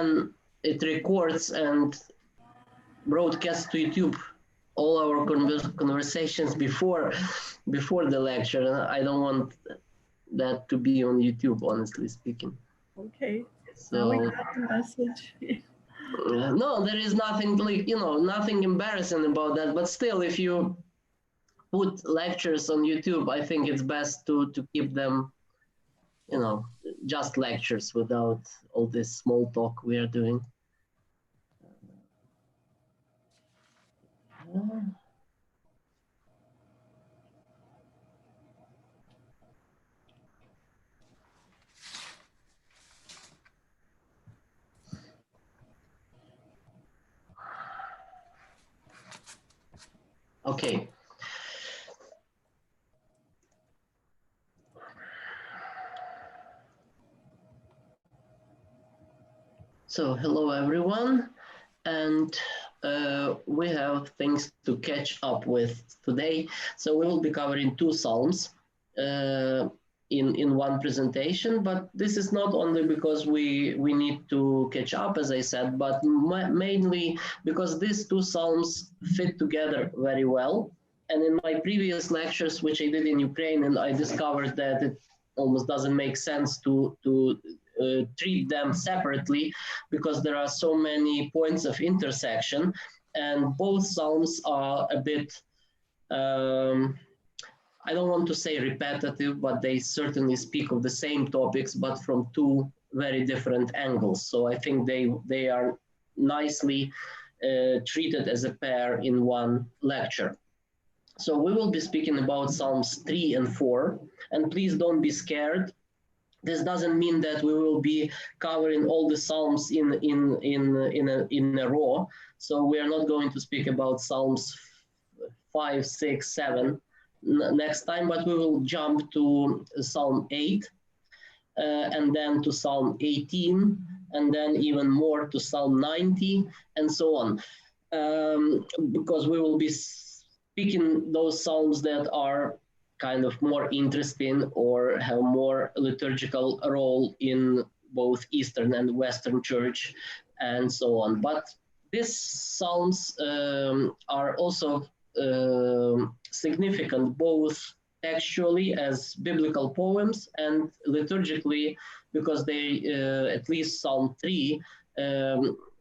then it records and broadcasts to YouTube all our conversations before the lecture. And I don't want that to be on YouTube, honestly speaking. Okay, so now we got the message. No, there is nothing like, nothing embarrassing about that. But still, if you put lectures on YouTube, I think it's best to keep them, just lectures without all this small talk we are doing. Okay. So hello everyone, and we have things to catch up with today. So we will be covering two psalms in one presentation, but this is not only because we need to catch up, as I said, but mainly because these two psalms fit together very well. And in my previous lectures, which I did in Ukraine, and I discovered that it almost doesn't make sense to treat them separately because there are so many points of intersection, and both psalms are a bit, I don't want to say repetitive, but they certainly speak of the same topics, but from two very different angles. So I think they are nicely treated as a pair in one lecture. So we will be speaking about Psalms 3 and 4, and please don't be scared. This doesn't mean that we will be covering all the Psalms in a row. So we are not going to speak about Psalms 5, 6, 7 next time, but we will jump to Psalm 8, and then to Psalm 18, and then even more to Psalm 90, and so on. Because we will be speaking those Psalms that are kind of more interesting or have more liturgical role in both Eastern and Western Church, and so on. But these Psalms are also significant both textually as biblical poems and liturgically, because they, at least Psalm 3,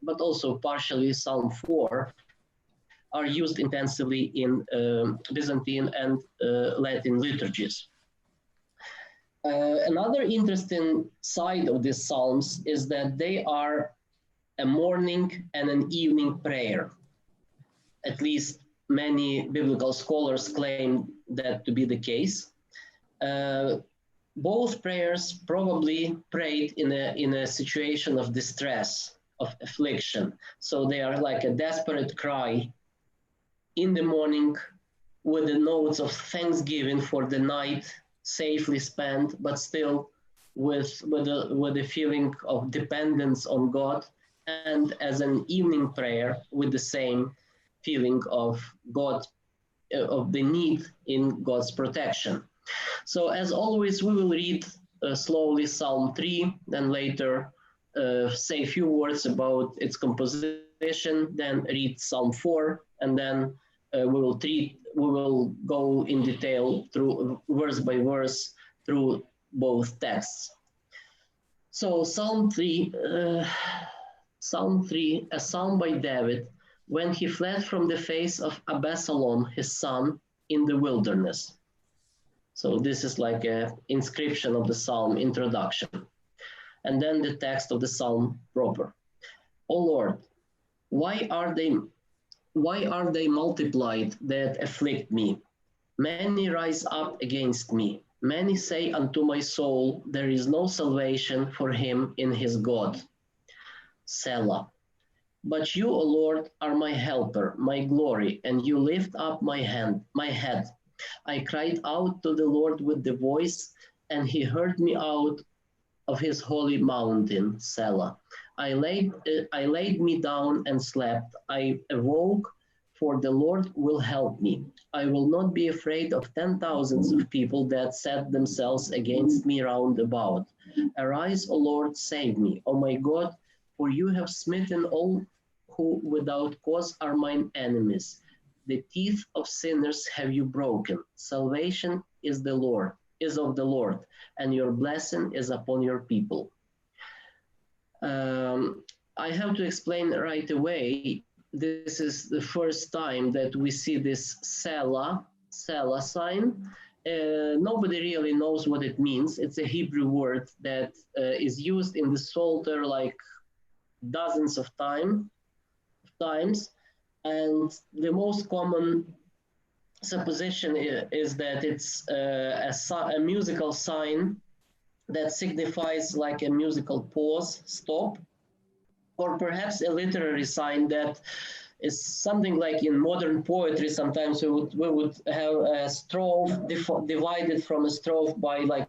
but also partially Psalm 4, are used intensively in Byzantine and Latin liturgies. Another interesting side of these psalms is that they are a morning and an evening prayer. At least many biblical scholars claim that to be the case. Both prayers probably prayed in a situation of distress, of affliction. So they are like a desperate cry in the morning with the notes of thanksgiving for the night safely spent, but still with a feeling of dependence on God, and as an evening prayer with the same feeling of God, of the need in God's protection. So as always, we will read slowly Psalm 3, then later say a few words about its composition, then read Psalm 4, and then we will go in detail through verse by verse through both texts. So Psalm 3, a psalm by David when he fled from the face of Absalom, his son, in the wilderness. So this is like an inscription of the psalm introduction. And then the text of the psalm proper. O Lord, why are they multiplied that afflict me? Many rise up against me. Many say unto my soul, there is no salvation for him in his God. Selah. But you, O Lord, are my helper, my glory, and you lift up my head. I cried out to the Lord with the voice, and he heard me out of his holy mountain, Selah. I laid me down and slept. I awoke, for the Lord will help me. I will not be afraid of 10,000s of people that set themselves against me round about. Arise, O Lord, save me. O my God, For you have smitten all who without cause are mine enemies. The teeth of sinners have you broken. Salvation is the Lord, is of the Lord, and your blessing is upon your people. I have to explain right away. This is the first time that we see this Selah sign. Nobody really knows what it means. It's a Hebrew word that is used in the Psalter like dozens of times. And the most common supposition is that it's a musical sign that signifies like a musical pause, stop, or perhaps a literary sign that is something like in modern poetry. Sometimes we would have a strophe divided from a strophe by like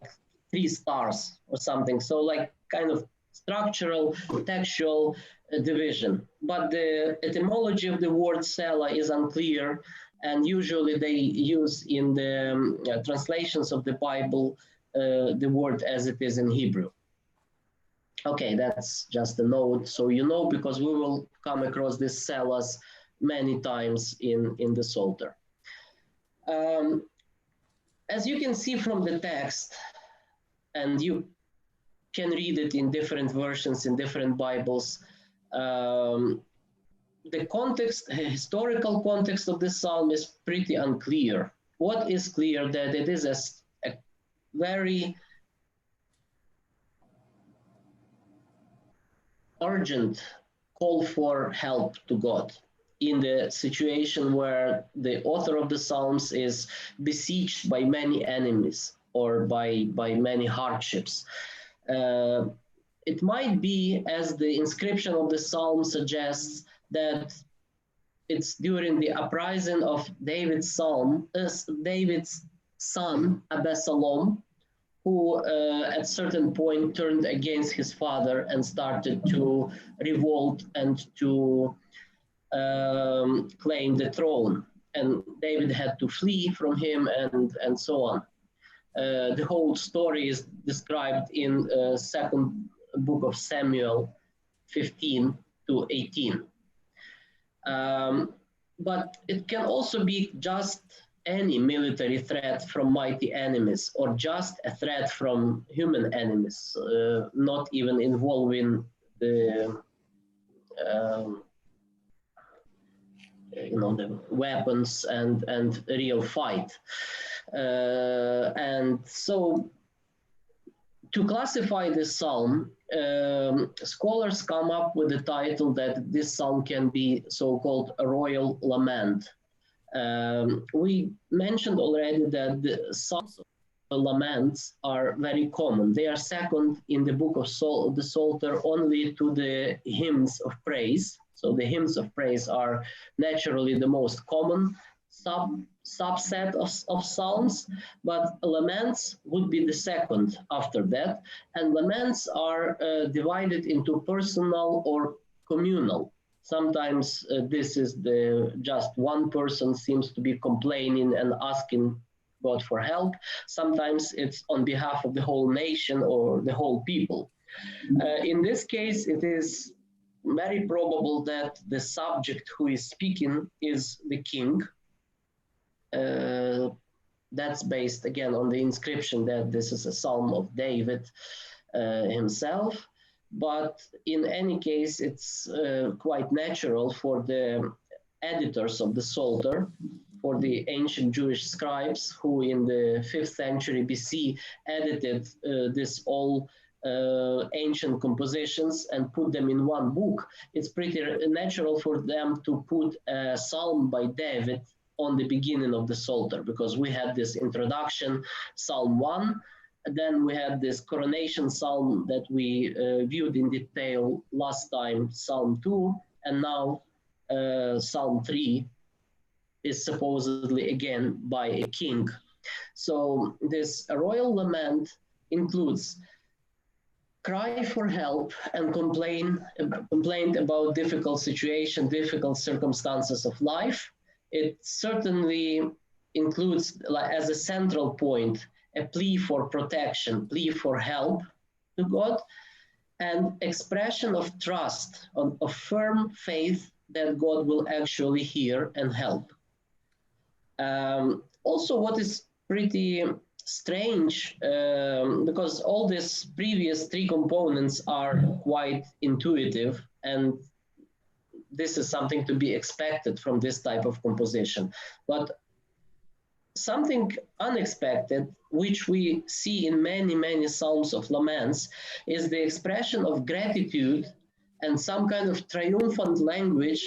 3 stars or something. So like kind of structural, textual division. But the etymology of the word Selah is unclear, and usually they use in the translations of the Bible the word as it is in Hebrew. Okay, that's just a note, so you know, because we will come across this Selahs many times in the Psalter. As you can see from the text, and you can read it in different versions in different Bibles, the context, historical context of this psalm is pretty unclear. What is clear that it is a very urgent call for help to God in the situation where the author of the Psalms is besieged by many enemies or by many hardships. It might be, as the inscription of the Psalm suggests, that it's during the uprising of David's son, Absalom, who at certain point turned against his father and started to revolt and to claim the throne. And David had to flee from him and so on. The whole story is described in second book of Samuel 15 to 18. But it can also be just any military threat from mighty enemies, or just a threat from human enemies, not even involving the the weapons and real fight. And so to classify this psalm, scholars come up with the title that this psalm can be so-called a royal lament. We mentioned already that the psalms of laments are very common. They are second in the book of the Psalter only to the hymns of praise. So the hymns of praise are naturally the most common subset of psalms, but laments would be the second after that. And laments are divided into personal or communal. Sometimes this is just one person seems to be complaining and asking God for help. Sometimes it's on behalf of the whole nation or the whole people. In this case, it is very probable that the subject who is speaking is the king. That's based again on the inscription that this is a psalm of David himself. But in any case, it's quite natural for the editors of the Psalter, for the ancient Jewish scribes who in the 5th century BC edited this all ancient compositions and put them in one book. It's pretty natural for them to put a psalm by David on the beginning of the Psalter, because we had this introduction, Psalm 1, then we had this coronation psalm that we viewed in detail last time, Psalm 2, and now Psalm 3 is supposedly again by a king. So this royal lament includes cry for help and complaint about difficult situation, difficult circumstances of life. It certainly includes, as a central point, a plea for protection, plea for help to God. and expression of trust, of firm faith that God will actually hear and help. Also, what is pretty strange, because all these previous three components are quite intuitive, and this is something to be expected from this type of composition. But something unexpected, which we see in many, many psalms of laments, is the expression of gratitude and some kind of triumphant language,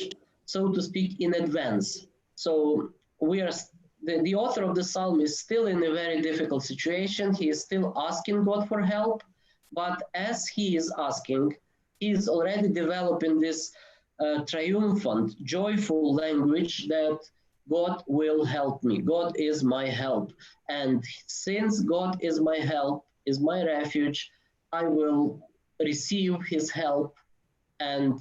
so to speak, in advance. So we are the author of the psalm is still in a very difficult situation. He is still asking God for help, but as he is asking, he is already developing this triumphant, joyful language that God will help me. God is my help. And since God is my help, is my refuge, I will receive his help. And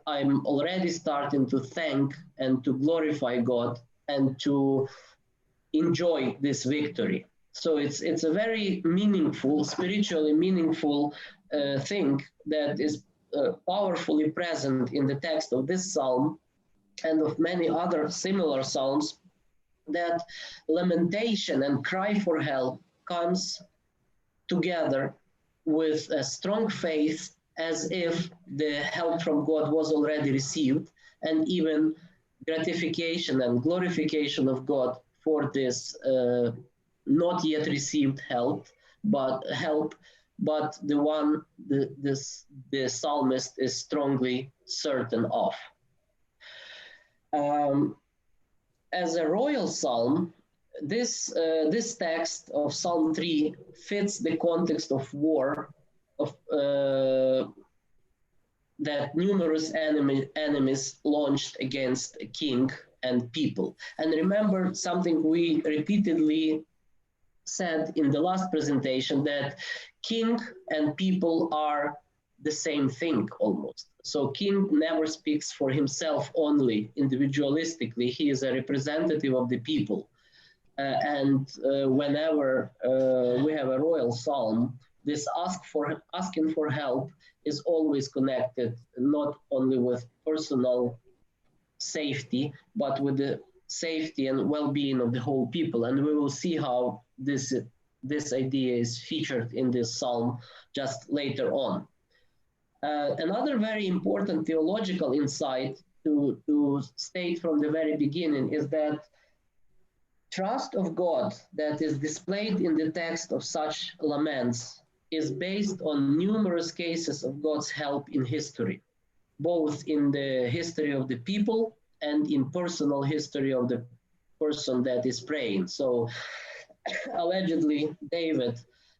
I'm already starting to thank and to glorify God and to enjoy this victory. So it's a very meaningful, spiritually meaningful thing that is powerfully present in the text of this psalm and of many other similar psalms, that lamentation and cry for help comes together with a strong faith, as if the help from God was already received, and even gratification and glorification of God for this not yet received help, but the one the psalmist is strongly certain of. As a royal psalm, this text of Psalm 3 fits the context of war, of that numerous enemies launched against a king and people. And remember something we repeatedly said in the last presentation, that king and people are the same thing almost. So king never speaks for himself only individualistically. He is a representative of the people. Whenever we have a royal psalm, this asking for help is always connected not only with personal safety, but with the safety and well-being of the whole people. And we will see how this idea is featured in this psalm just later on. Another very important theological insight to state from the very beginning is that trust of God that is displayed in the text of such laments is based on numerous cases of God's help in history, both in the history of the people and in personal history of the person that is praying. So allegedly, David,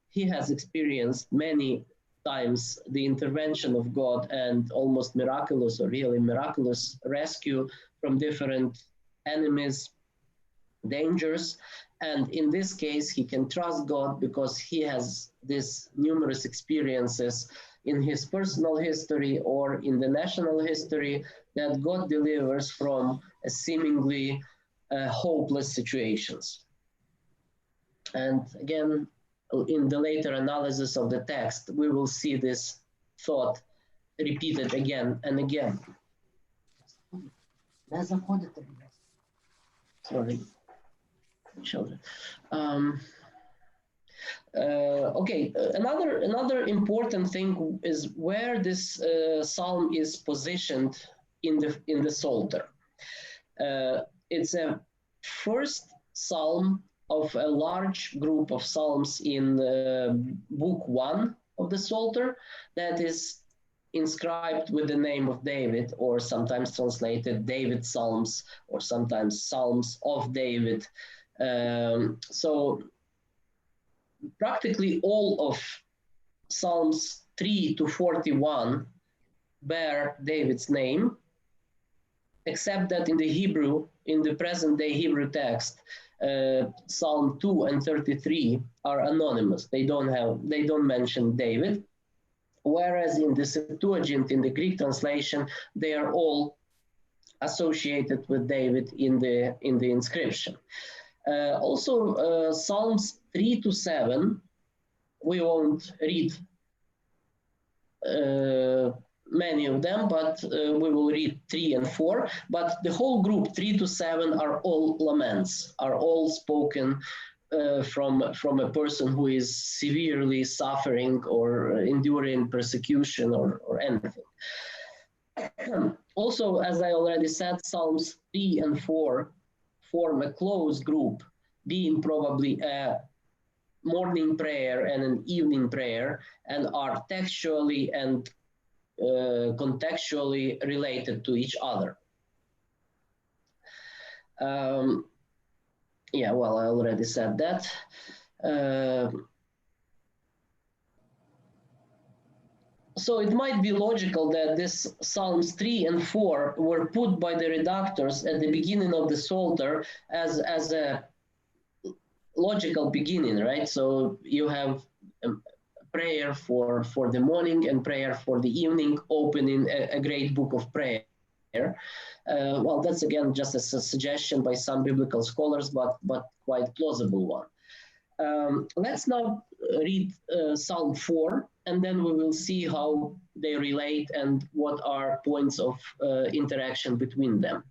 he has experienced many times the intervention of God and almost miraculous or really miraculous rescue from different enemies, dangers. And in this case, he can trust God because he has these numerous experiences in his personal history or in the national history that God delivers from a seemingly hopeless situations. And again, in the later analysis of the text, we will see this thought repeated again and again. Sorry, children. Another important thing is where this psalm is positioned in the Psalter. It's a first psalm of a large group of psalms in book 1 of the Psalter that is inscribed with the name of David, or sometimes translated David's Psalms, or sometimes Psalms of David. So practically all of Psalms 3 to 41 bear David's name, except that in the Hebrew, in the present day Hebrew text, Psalm 2 and 33 are anonymous. They don't mention David. Whereas in the Septuagint, in the Greek translation, they are all associated with David in the inscription. Also, Psalms 3 to 7, we won't read many of them, but we will read 3 and 4. But the whole group, 3 to 7, are all laments, are all spoken from a person who is severely suffering or enduring persecution or anything. Also, as I already said, Psalms 3 and 4 form a close group, being probably a morning prayer and an evening prayer, and are textually and contextually related to each other. Yeah, well, I already said that. So it might be logical that this Psalms 3 and 4 were put by the redactors at the beginning of the Psalter as a logical beginning, right? So you have prayer for the morning and prayer for the evening, opening a great book of prayer. Well, that's again just a suggestion by some biblical scholars, but quite plausible one. Let's now read Psalm 4, and then we will see how they relate and what are points of interaction between them.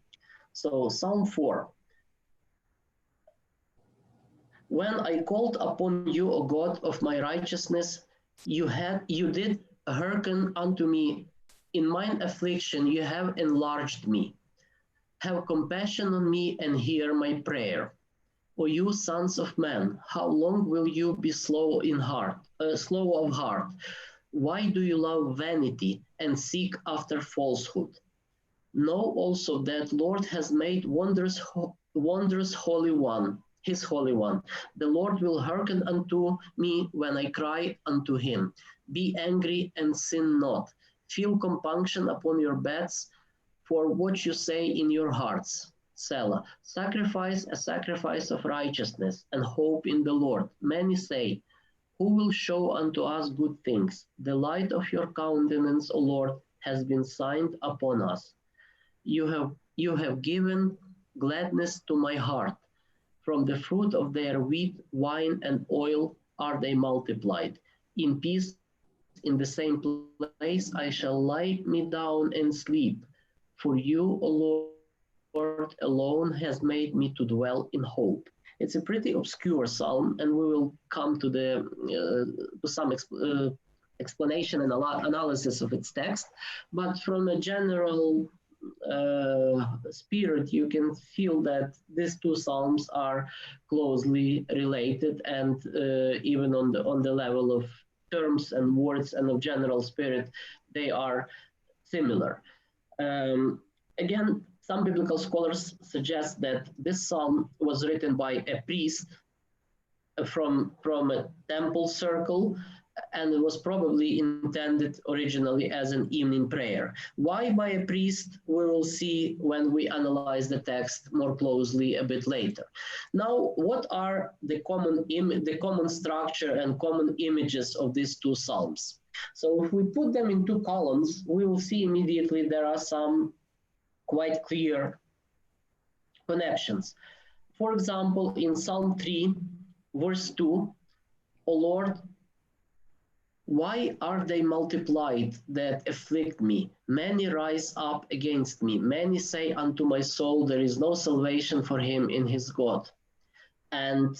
So Psalm 4. When I called upon you, O God of my righteousness, you did hearken unto me. In mine affliction you have enlarged me. Have compassion on me and hear my prayer. O you sons of men, how long will you be slow of heart? Why do you love vanity and seek after falsehood? Know also that Lord has made wondrous Holy One, his Holy One. The Lord will hearken unto me when I cry unto him. Be angry and sin not. Feel compunction upon your beds for what you say in your hearts. Selah. Sacrifice a sacrifice of righteousness and hope in the Lord. Many say, who will show unto us good things? The light of your countenance, O Lord, has been signed upon us. You have given gladness to my heart. From the fruit of their wheat, wine, and oil are they multiplied. In peace, in the same place, I shall lie me down and sleep. For you, O Lord, alone has made me to dwell in hope. It's a pretty obscure psalm, and we will come to some explanation and analysis of its text. But from a general spirit, you can feel that these two psalms are closely related, and even on the level of terms and words and of general spirit, they are similar. Again, some biblical scholars suggest that this psalm was written by a priest from a temple circle, and it was probably intended originally as an evening prayer. Why by a priest, we will see when we analyze the text more closely a bit later. Now, what are the common structure and common images of these two psalms? So if we put them in two columns, we will see immediately there are some quite clear connections. For example, in Psalm 3, verse 2, O Lord, why are they multiplied that afflict me? Many rise up against me. Many say unto my soul, there is no salvation for him in his God. And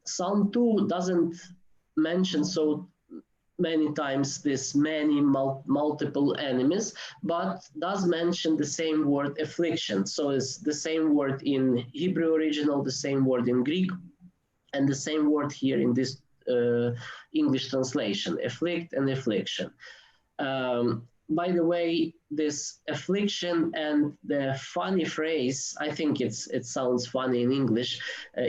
Psalm 2 doesn't mention so many times this many multiple enemies, but does mention the same word affliction. So it's the same word in Hebrew original, the same word in Greek, and the same word here in this English translation, afflict and affliction. By the way, this affliction and the funny phrase, I think it sounds funny in English,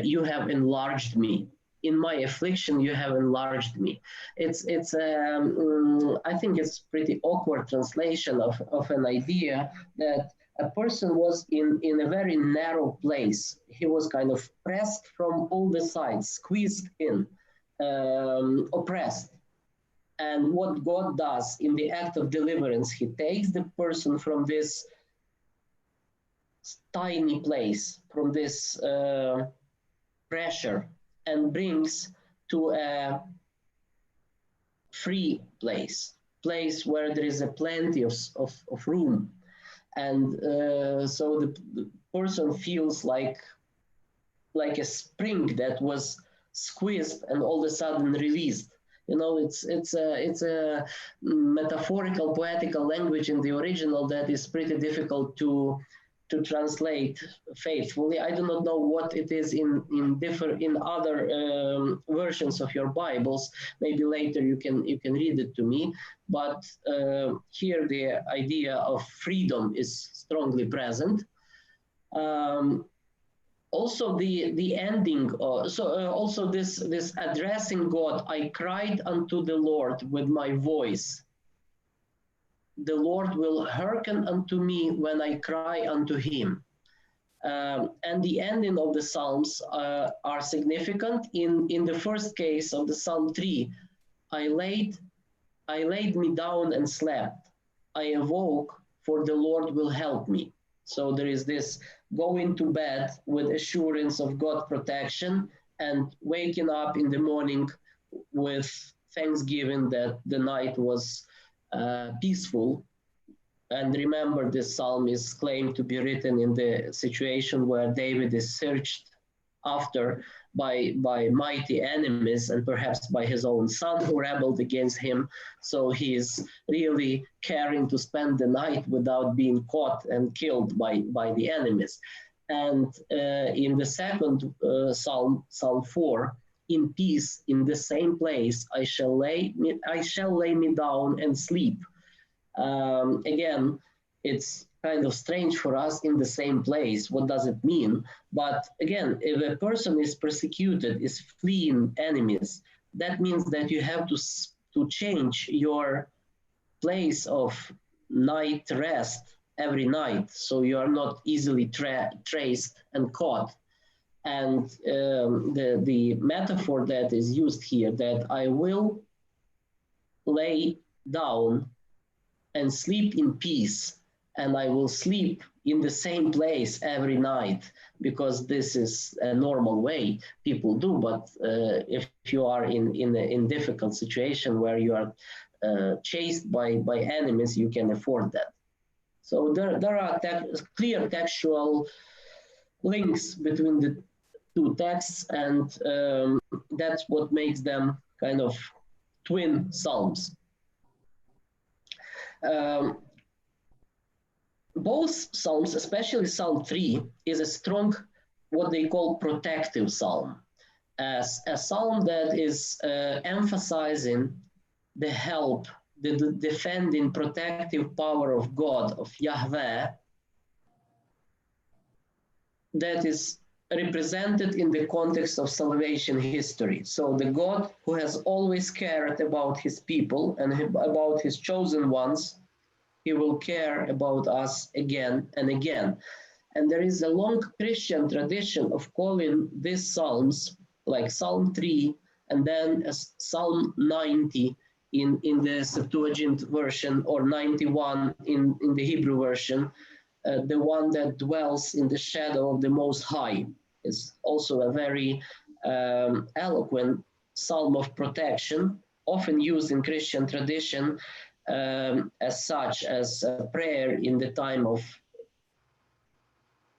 you have enlarged me. In my affliction, you have enlarged me. I think it's pretty awkward translation of an idea that a person was in a very narrow place. He was kind of pressed from all the sides, squeezed in, oppressed. And what God does in the act of deliverance, he takes the person from this tiny place, from this pressure, and brings to a free place, place where there is a plenty of room. And so the person feels like a spring that was squeezed and all of a sudden released. You know, it's a metaphorical, poetical language in the original that is pretty difficult to translate faithfully. I do not know what it is in other versions of your Bibles. Maybe later you can read it to me. But here the idea of freedom is strongly present. Um, Also the ending, also this addressing God. I cried unto the Lord with my voice. The Lord will hearken unto me when I cry unto him. And the ending of the Psalms are significant. In the first case of the Psalm 3, I laid me down and slept. I awoke, for the Lord will help me. So there is this going to bed with assurance of God's protection and waking up in the morning with thanksgiving that the night was peaceful. And remember, this psalm is claimed to be written in the situation where David is searched after by mighty enemies and perhaps by his own son who rebelled against him. So he is really caring to spend the night without being caught and killed by the enemies. And in the second psalm, Psalm 4, in peace, in the same place, I shall lay me down and sleep. Again, it's kind of strange for us, in the same place. What does it mean? But again, if a person is persecuted, is fleeing enemies, that means that you have to change your place of night rest every night, so you are not easily traced and caught. And the metaphor that is used here, that I will lay down and sleep in peace, and I will sleep in the same place every night, because this is a normal way people do. But if you are in a difficult situation where you are chased by enemies, you can afford that. So there are clear textual links between the two texts, and that's what makes them kind of twin psalms. Um, Both psalms, especially Psalm 3, is a strong, what they call protective psalm, as a psalm that is emphasizing the help, the defending, protective power of God, of Yahweh, that is represented in the context of salvation history. So the God who has always cared about his people and about his chosen ones, he will care about us again and again. And there is a long Christian tradition of calling these psalms, like Psalm 3 and then Psalm 90 in the Septuagint version, or 91 in the Hebrew version, the one that dwells in the shadow of the Most High. Is also a very eloquent psalm of protection, often used in Christian tradition as such, as a prayer in the time of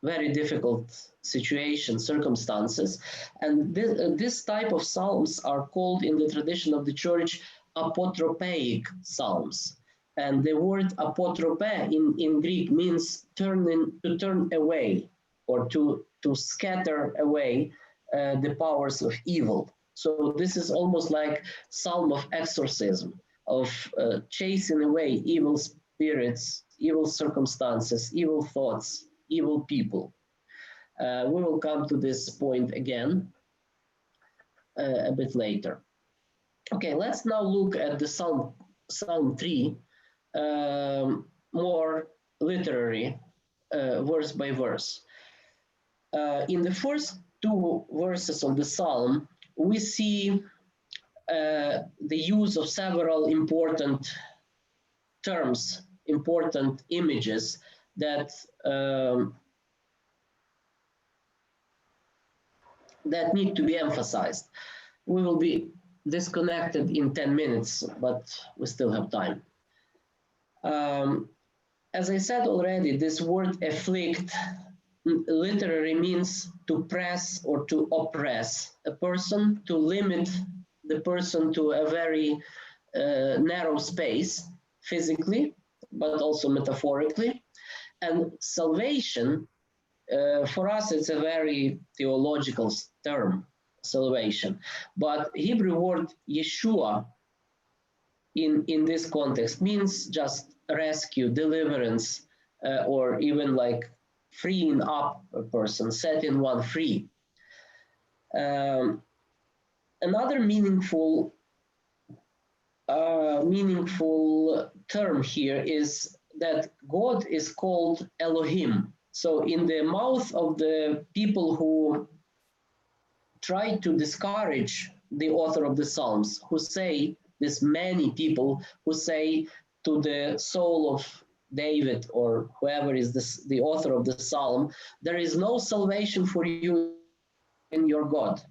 very difficult situations, circumstances. And this type of psalms are called in the tradition of the church apotropaic psalms. And the word apotrope in Greek means to turn away, or to scatter away the powers of evil. So this is almost like psalm of exorcism, of chasing away evil spirits, evil circumstances, evil thoughts, evil people. We will come to this point again a bit later. Okay, let's now look at the Psalm 3, more literary, verse by verse. In the first two verses of the Psalm, we see the use of several important terms, important images that that need to be emphasized. We will be disconnected in 10 minutes, but we still have time. As I said already, this word afflict literally means to press or to oppress a person, to limit the person to a very narrow space physically, but also metaphorically. And salvation, for us, it's a very theological term, salvation. But Hebrew word Yeshua in this context means just rescue, deliverance, or even like freeing up a person, setting one free. Um, Another meaningful term here is that God is called Elohim. So in the mouth of the people who try to discourage the author of the Psalms, who say, this many people who say to the soul of David or whoever is this, the author of the Psalm, there is no salvation for you in your God.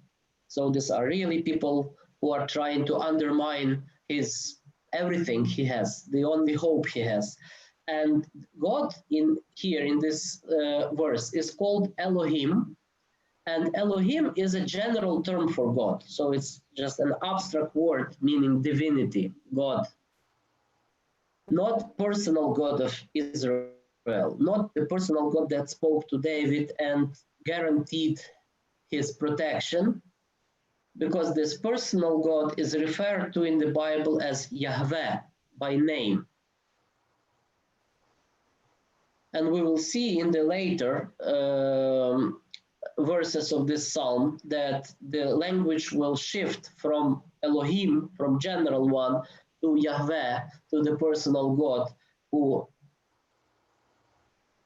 So these are really people who are trying to undermine his everything he has, the only hope he has. And God in here in this verse is called Elohim, and Elohim is a general term for God. So it's just an abstract word meaning divinity, God. Not personal God of Israel, not the personal God that spoke to David and guaranteed his protection, because this personal God is referred to in the Bible as Yahweh by name. And we will see in the later verses of this psalm that the language will shift from Elohim, from general one, to Yahweh, to the personal God who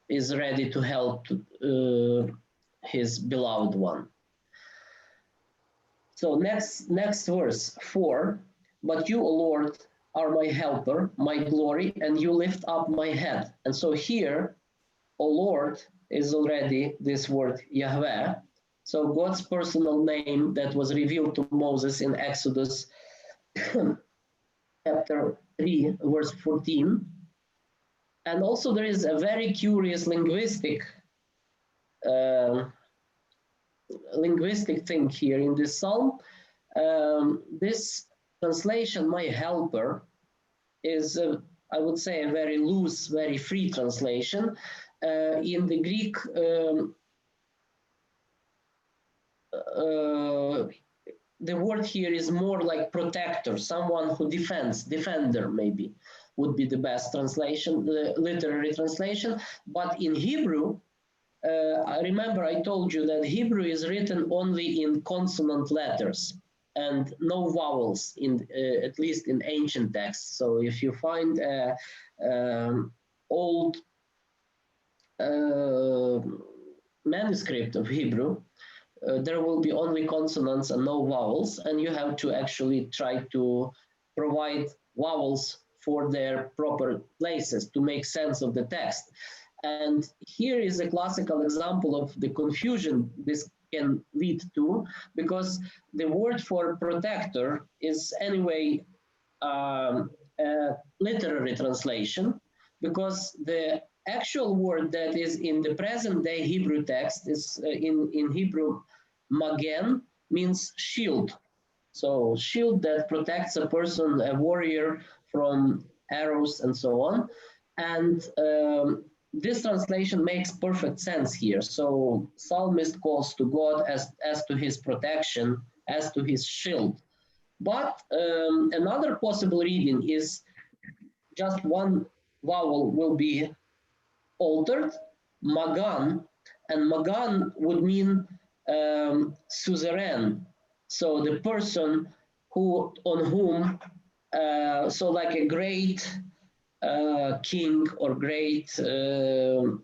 is ready to help his beloved one. So next verse 4, but you, O Lord, are my helper, my glory, and you lift up my head. And so here, O Lord, is already this word Yahweh. So God's personal name that was revealed to Moses in Exodus chapter 3, verse 14. And also there is a very curious linguistic thing here in this psalm. This translation, my helper, is, I would say, a very loose, very free translation. In the Greek, the word here is more like protector, someone who defends, defender maybe would be the best translation, the literary translation. But in Hebrew, I remember I told you that Hebrew is written only in consonant letters and no vowels, in at least in ancient texts. So if you find old manuscript of Hebrew, there will be only consonants and no vowels, and you have to actually try to provide vowels for their proper places to make sense of the text. And here is a classical example of the confusion this can lead to, because the word for protector is anyway a literary translation, because the actual word that is in the present day Hebrew text is in Hebrew, magen, means shield. So shield that protects a person, a warrior, from arrows and so on. And this translation makes perfect sense here. So psalmist calls to God as to his protection, as to his shield. But another possible reading is just one vowel will be altered, magan, and magan would mean suzerain. So the person who, on whom, so like a great king or great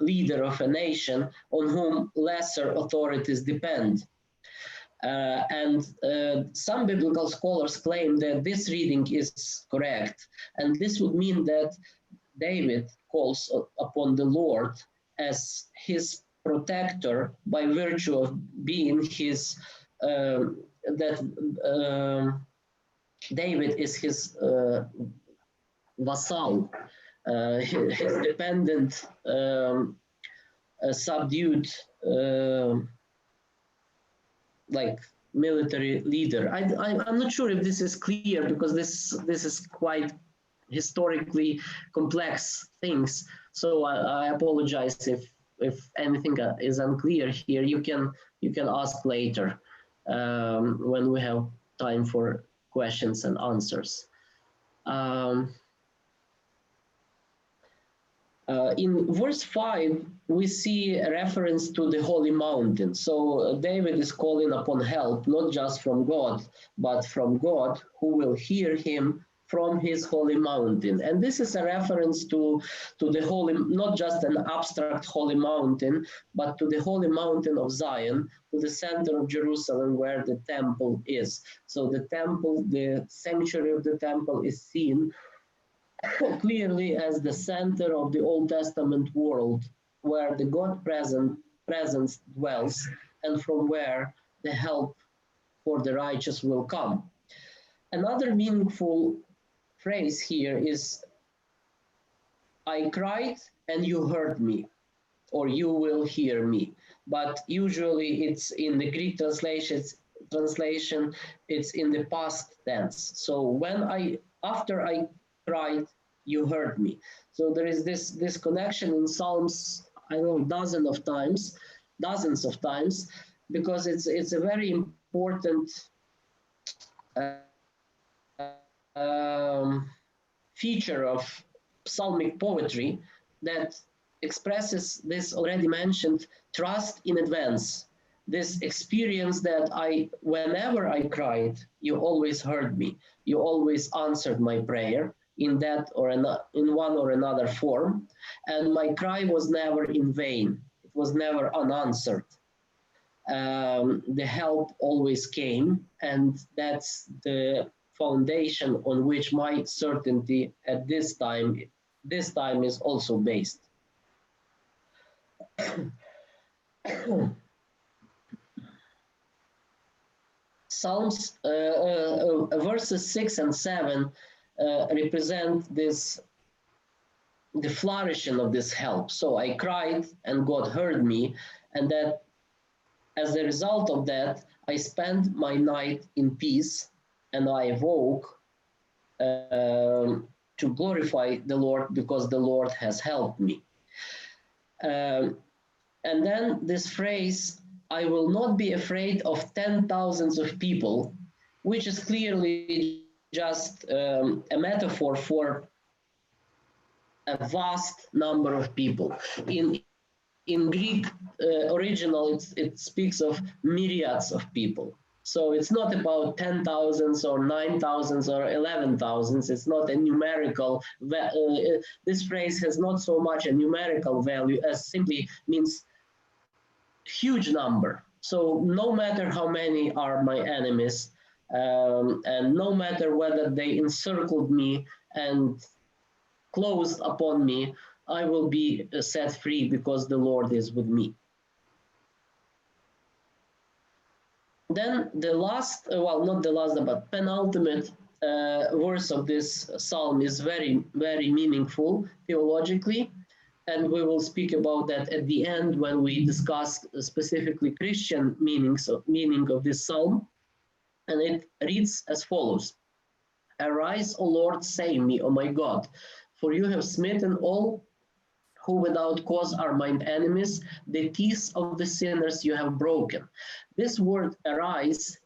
leader of a nation on whom lesser authorities depend. And some biblical scholars claim that this reading is correct. And this would mean that David calls upon the Lord as his protector by virtue of being his, David is his vassal. his dependent, subdued, like military leader. I'm not sure if this is clear because this is quite historically complex things. So I apologize if anything is unclear here. You can ask later when we have time for questions and answers. In verse 5, we see a reference to the holy mountain. So David is calling upon help, not just from God, but from God who will hear him from his holy mountain. And this is a reference to the holy, not just an abstract holy mountain, but to the holy mountain of Zion, to the center of Jerusalem where the temple is. So the temple, the sanctuary of the temple is seen clearly as the center of the Old Testament world, where the God presence dwells, and from where the help for the righteous will come. Another meaningful phrase here is, I cried and you heard me, or you will hear me. But usually it's in the Greek translation, it's in the past tense. So after I cried, you heard me. So there is this connection in Psalms, I don't know, dozens of times, because it's a very important feature of psalmic poetry that expresses this already mentioned trust in advance, this experience that whenever I cried, you always heard me, you always answered my prayer in one or another form, and my cry was never in vain, it was never unanswered. The help always came, and that's the foundation on which my certainty at this time is also based. Psalms verses 6 and 7 represent the flourishing of this help. So I cried and God heard me, and that as a result of that, I spent my night in peace, and I awoke to glorify the Lord because the Lord has helped me. And then this phrase, I will not be afraid of 10,000s of people, which is clearly just a metaphor for a vast number of people. In Greek original, it speaks of myriads of people. So it's not about 10,000s or 9,000s or 11,000s. It's not a numerical, this phrase has not so much a numerical value as simply means huge number. So no matter how many are my enemies, and no matter whether they encircled me and closed upon me, I will be set free because the Lord is with me. Then the last, well, not the last, but penultimate verse of this psalm is very, very meaningful theologically. And we will speak about that at the end when we discuss specifically Christian meaning of this psalm. And it reads as follows. Arise, O Lord, save me, O my God, for you have smitten all who without cause are mine enemies. The teeth of the sinners you have broken. This word arise